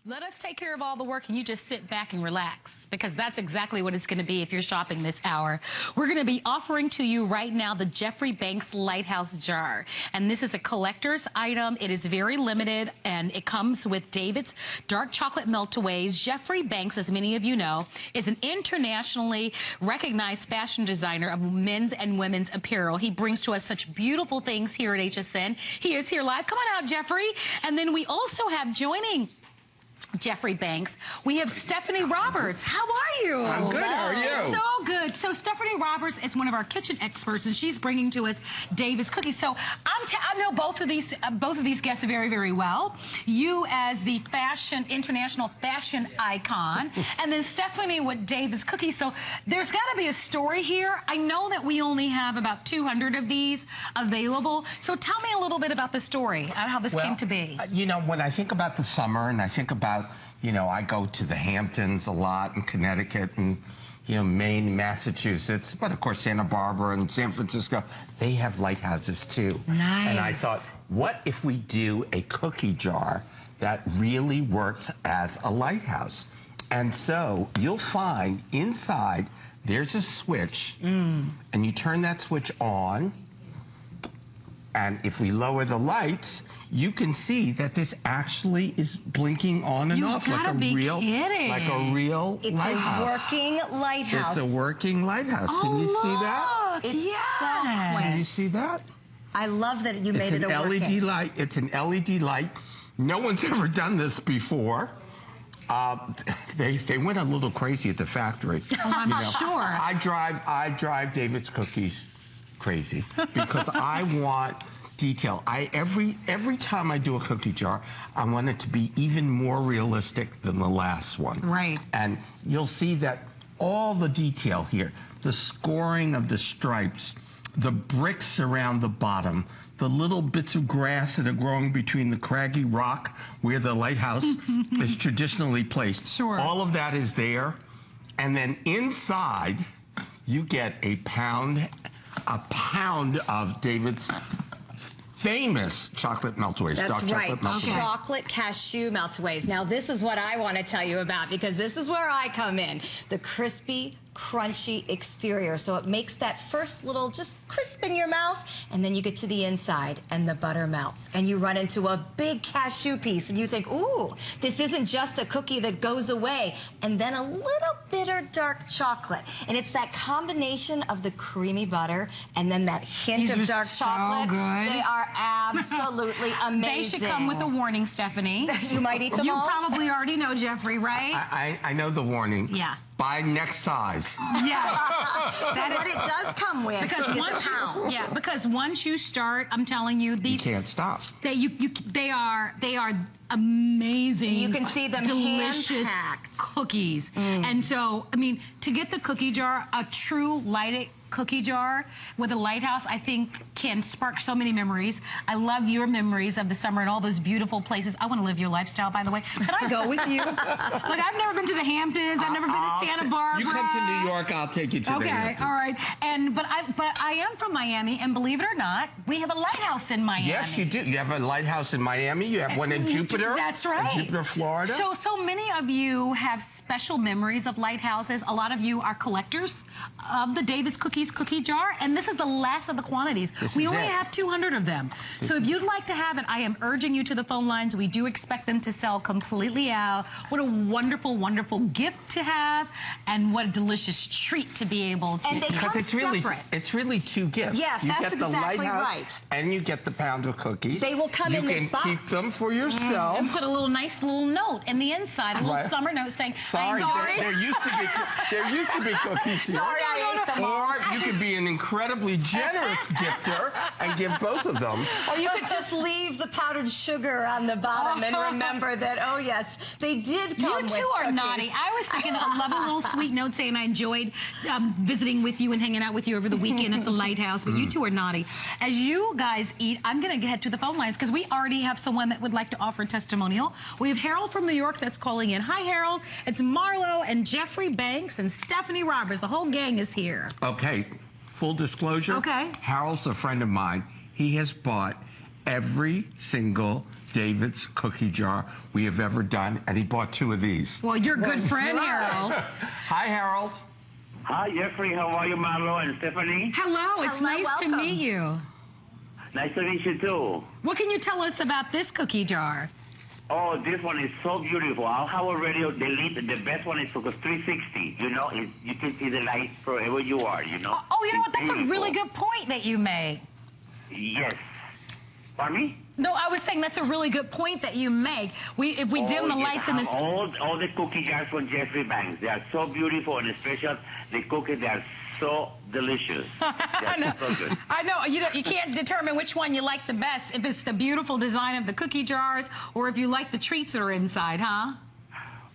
let us take care of all the work and you just sit back and relax, because that's exactly what it's going to be if you're shopping this hour. We're going to be offering to you right now the Jeffrey Banks Lighthouse jar. And this is a collector's item. It is very limited, and it comes with David's dark chocolate Meltaways. Jeffrey Banks, as many of you know, is an internationally recognized fashion designer of men's and women's apparel. He brings to us such beautiful things here at HSN. He is here live. Come on out, Jeffrey. And then we also have joining Jeffrey Banks, we have Stephanie Roberts. How are you? I'm good. How are you? So good. So Stephanie Roberts is one of our kitchen experts, and she's bringing to us David's cookies. So I know both of these guests very, very well. You as the international fashion icon, and then Stephanie with David's cookies. So there's got to be a story here. I know that we only have about 200 of these available. So tell me a little bit about the story, how this came to be. You know, when I think about the summer and I think about, you know, I go to the Hamptons a lot in Connecticut and, you know, Maine, Massachusetts, but of course Santa Barbara and San Francisco, they have lighthouses too. Nice. And I thought, what if we do a cookie jar that really works as a lighthouse? And so you'll find inside there's a switch, and you turn that switch on, and if we lower the lights, you can see that this actually is blinking on and off like a real lighthouse. It's a working lighthouse. It's a working lighthouse. Can you see that? It's so quaint. Can you see that? I love that you made it a working. It's an LED light. It's an LED light. No one's ever done this before. They went a little crazy at the factory. Oh, I'm sure. I drive David's cookies crazy because I want detail. Every time I do a cookie jar, I want it to be even more realistic than the last one. Right. And you'll see that all the detail here, the scoring of the stripes, the bricks around the bottom, the little bits of grass that are growing between the craggy rock where the lighthouse is traditionally placed. Sure. All of that is there. And then inside, you get a pound of David's famous chocolate Meltaways. That's right, Meltaways. chocolate cashew Meltaways. Now this is what I want to tell you about, because this is where I come in. The crispy, crunchy exterior. So it makes that first little just crisp in your mouth, and then you get to the inside and the butter melts and you run into a big cashew piece and you think, ooh, this isn't just a cookie that goes away. And then a little bitter dark chocolate. And it's that combination of the creamy butter and then that hint of dark chocolate. Good. They are absolutely amazing. They should come with a warning, Stephanie. You might eat them all. You probably already know, Jeffrey, right? I know the warning. Yeah. Buy next size. Yes. What it does come with because once you start, I'm telling you, these you can't stop. They are amazing. You can see them delicious hand-packed cookies. And so, I mean, to get the cookie jar, a true lighted cookie jar with a lighthouse, I think can spark so many memories. I love your memories of the summer and all those beautiful places. I want to live your lifestyle, by the way. Can I go with you? Like, I've never been to the Hamptons. I've never been to Santa Barbara. You come to New York, I'll take you to the Hamptons. Okay, all right. But I am from Miami, and believe it or not, we have a lighthouse in Miami. Yes, you do. You have a lighthouse in Miami. You have one in Jupiter. That's right. In Jupiter, Florida. So many of you have special memories of lighthouses. A lot of you are collectors of the David's Cookies cookie jar, and this is the last of the quantities. We only have 200 of them. So if you'd like to have it, I am urging you to the phone lines. We do expect them to sell completely out. What a wonderful, wonderful gift to have, and what a delicious treat to be able to. And they come separate. It's really two gifts. Yes, you that's get the exactly lighthouse, right. and you get the pound of cookies. They will come in this box. You can keep them for yourself. And put a nice little note in the inside, a little summer note saying, sorry. There used to be cookies here. Sorry, I ate them all. Or you could be an incredibly generous gifter and give both of them. Or you could just leave the powdered sugar on the bottom and remember that, oh yes, they did come with You two are cookies. naughty. I was thinking I love a little sweet note saying I enjoyed visiting with you and hanging out with you over the weekend at the Lighthouse, but you two are naughty. As you guys eat, I'm going to head to the phone lines because we already have someone that would like to offer a testimonial. We have Harold from New York that's calling in. Hi, Harold. It's Marlo and Jeffrey Banks and Stephanie Roberts. The whole gang is here. Okay, full disclosure. Okay. Harold's a friend of mine. He has bought every single David's cookie jar we have ever done, and he bought 2 of these. Well, you're a good friend, Harold. Hi, Harold. Hi, Jeffrey. How are you, Marlo and Stephanie? Hello, it's Hello, nice to welcome. meet you. Nice to meet you, too. What can you tell us about this cookie jar? Oh, this one is so beautiful. I'll have already the best one is for 360. You know, you can see the light wherever you are, you know. Oh, you know what? It's That's a really beautiful. good point that you make. Yes. Pardon me? No, I was saying that's a really good point that you make. If we dim the lights in this. this... All the cookie jars from Jeffrey Banks. They are so beautiful, and especially the cookies, they are so delicious. I know. So good. I know. You can't determine which one you like the best, if it's the beautiful design of the cookie jars or if you like the treats that are inside, huh?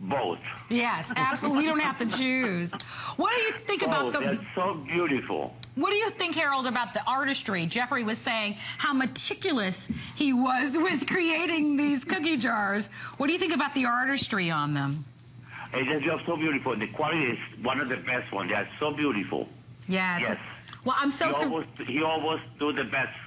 Both. Yes, absolutely. We don't have to choose. What do you think about they're so beautiful. What do you think, Harold, about the artistry? Jeffrey was saying how meticulous he was with creating these cookie jars. What do you think about the artistry on them? They're just so beautiful. The quality is one of the best ones. They are so beautiful. Yes. Yes. Well, I'm so... He always do the best,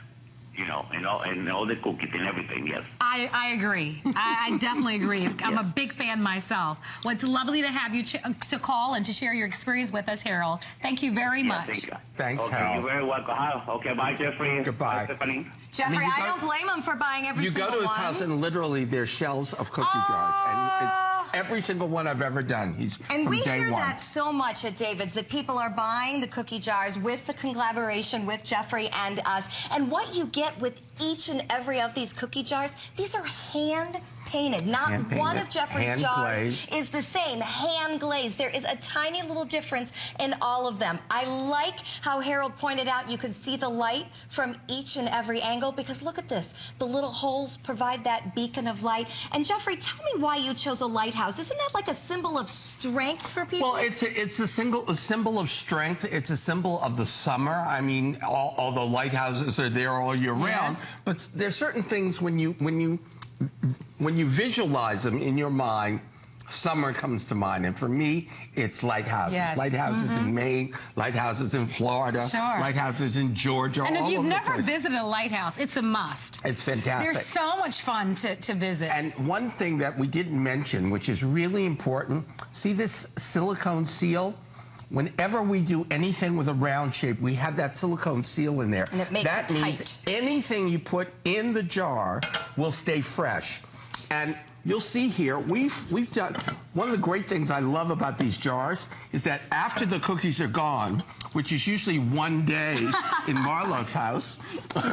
you know, and all the cookies and everything, yes. I agree. I definitely agree. I'm a big fan myself. Well, it's lovely to have you to call and to share your experience with us, Harold. Thank you very much. Thanks, okay, Harold. You're very welcome. Okay, bye, Jeffrey. Goodbye. Bye, Stephanie. Jeffrey, I mean, I don't blame him for buying every You single go to his one. house and literally there's shelves of cookie jars, and it's every single one I've ever done. He's And from we day hear one. that so much at David's, that people are buying the cookie jars with the collaboration with Jeffrey and us. And what you get with each and every of these cookie jars, these are hand-painted. Not Hand-painted, one of Jeffrey's hand-glazed. jars is the same, hand-glazed. There is a tiny little difference in all of them. I like how Harold pointed out you could see the light from each and every angle, because look at this. The little holes provide that beacon of light. And Jeffrey, tell me why you chose a lighthouse. Isn't that like a symbol of strength for people? Well, it's a symbol of strength. It's a symbol of the summer. I mean, although lighthouses are there all year round, but there's certain things when you visualize them in your mind, summer comes to mind. And for me, it's lighthouses. Yes. Lighthouses in Maine, lighthouses in Florida, lighthouses in Georgia, And if all you've over the never place. visited a lighthouse, it's a must. It's fantastic. They're so much fun to visit. And one thing that we didn't mention, which is really important, see this silicone seal? Whenever we do anything with a round shape, we have that silicone seal in there. And it makes that it means tight. anything you put in the jar will stay fresh. And you'll see here, we've done, one of the great things I love about these jars is that after the cookies are gone, which is usually one day in Marlo's house.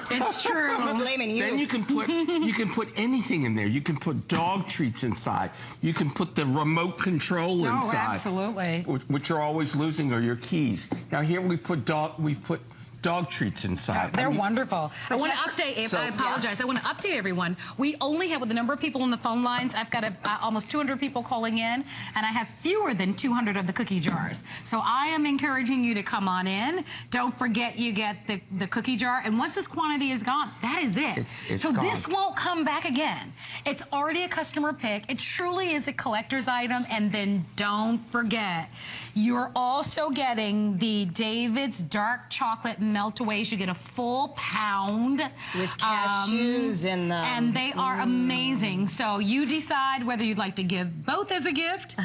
It's true. I'm blaming you. Then you can put anything in there. You can put dog treats inside. You can put the remote control inside. Oh, absolutely. Which you're always losing, or your keys. Now here we put dog treats inside. They're wonderful. I want to Jeffrey- update, So- I apologize. I want to update everyone. We only have, with the number of people on the phone lines, I've got almost 200 people calling in, and I have fewer than 200 of the cookie jars. So I am encouraging you to come on in. Don't forget you get the cookie jar, and once this quantity is gone, that is it. It's so gone. this won't come back again. It's already a customer pick. It truly is a collector's item, and then don't forget, you're also getting the David's Dark Chocolate Meltaways. You get a full pound. With cashews in them. And they are amazing. So you decide whether you'd like to give both as a gift,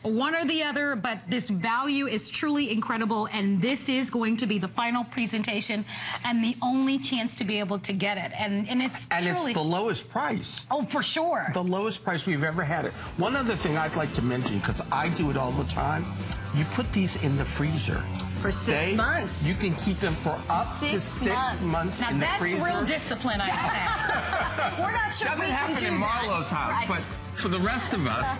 one or the other, but this value is truly incredible, and this is going to be the final presentation and the only chance to be able to get it. And it's truly... it's the lowest price. Oh, for sure. The lowest price we've ever had it. One other thing I'd like to mention, because I do it all the time, you put these in the freezer. For 6 months. You can keep them for up to 6 months Now in the that's freezer. real discipline, I say. We're not sure Doesn't we can happen do in that. Marlo's house, Right. but for the rest of us.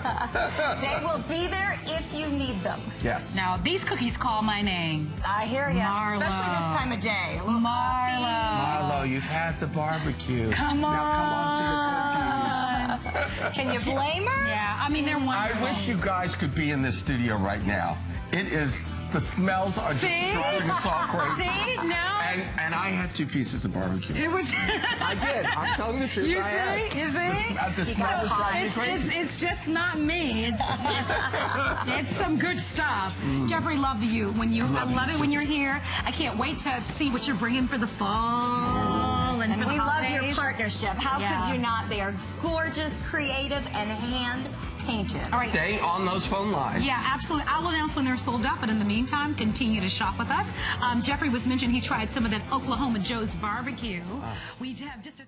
They will be there if you need them. Yes. Now, these cookies call my name. I hear you. Marlo. Especially this time of day. A little Marlo, you've had the barbecue. Come on. Now come on to the cookies. coffee. Can you blame her? Yeah, I mean, they're wonderful. I wish you guys could be in this studio right now. It is, the smells are just driving us all crazy. See? No. And I had 2 pieces of barbecue. It was... I did. I'm telling the truth. You I had. see? You see? The smell was driving me crazy. It's just not me. It's some good stuff. Jeffrey, love you. I love it when you're here. I can't wait to see what you're bringing for the fall and the We love your holidays. partnership. How Yeah. could you not? They are gorgeous, creative, and hand-painted. All right. Stay on those phone lines. Yeah, absolutely. I'll announce when they're sold out, but in the meantime, continue to shop with us. Jeffrey was mentioned he tried some of that Oklahoma Joe's barbecue. We have just a